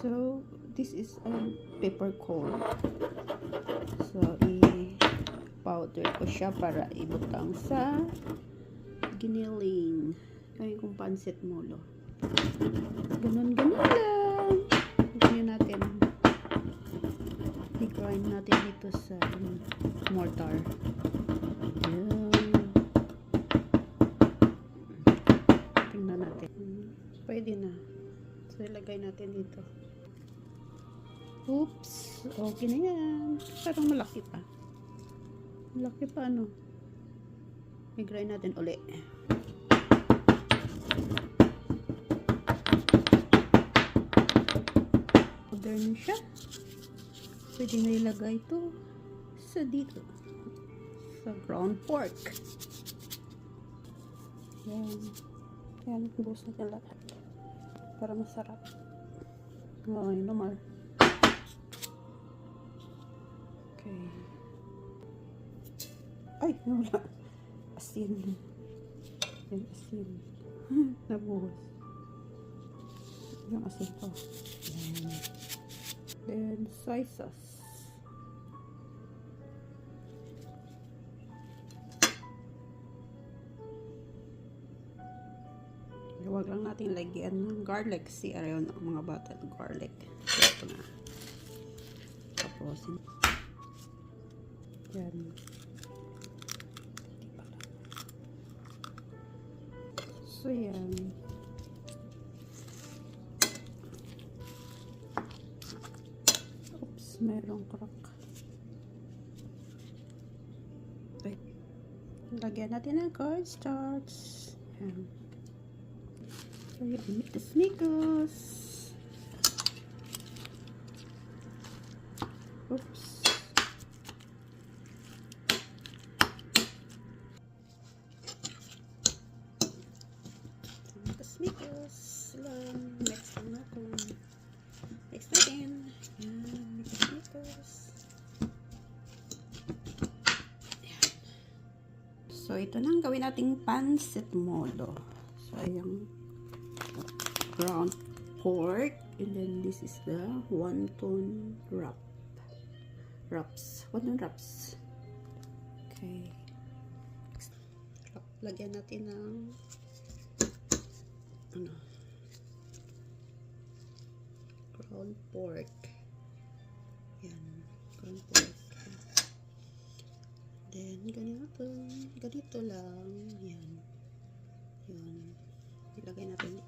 So, this is a peppercorn. So, i-powder ko siya para ibutang sa giniling. Kaya kung pansit molo. Ganun-ganun lang. Ganyan natin. I-grind natin dito sa mortar. Ayan. Tingnan natin. Pwede na. So, ilagay natin dito. Oops. Okay na yan. Parang malaki pa. Malaki pa ano. I-grind natin uli. Powder na siya. Pwede na ilagay ito sa dito. Sa ground pork. Yan. Yan. Buhos natin lahat. Para masarap. Okay, naman. Okay. Ay, nawala. Asin. Yan, asin. Nabuhos. Yung asin ko. Yan. Then, soy sauce. Huwag lang natin lagyan ng garlic. Si ayaw ng mga bata garlic. Ito na. Tapos, yan. So, yan. Oops, merong crack. Okay. Lagyan natin ng cornstarch. Yan. So, yan. Mikos. Oops. Mikos lang. Mix lang natin. Mix natin. Yan. Mikos. Yan. So, ito na ang gawin nating pancit molo. So, ayan. Ground pork, and then this is the wonton wraps. Wonton wraps. Okay. Lagyan natin ng ground pork. Yan, ground pork. Then ganito lang. Yan. Yan. Ilagay natin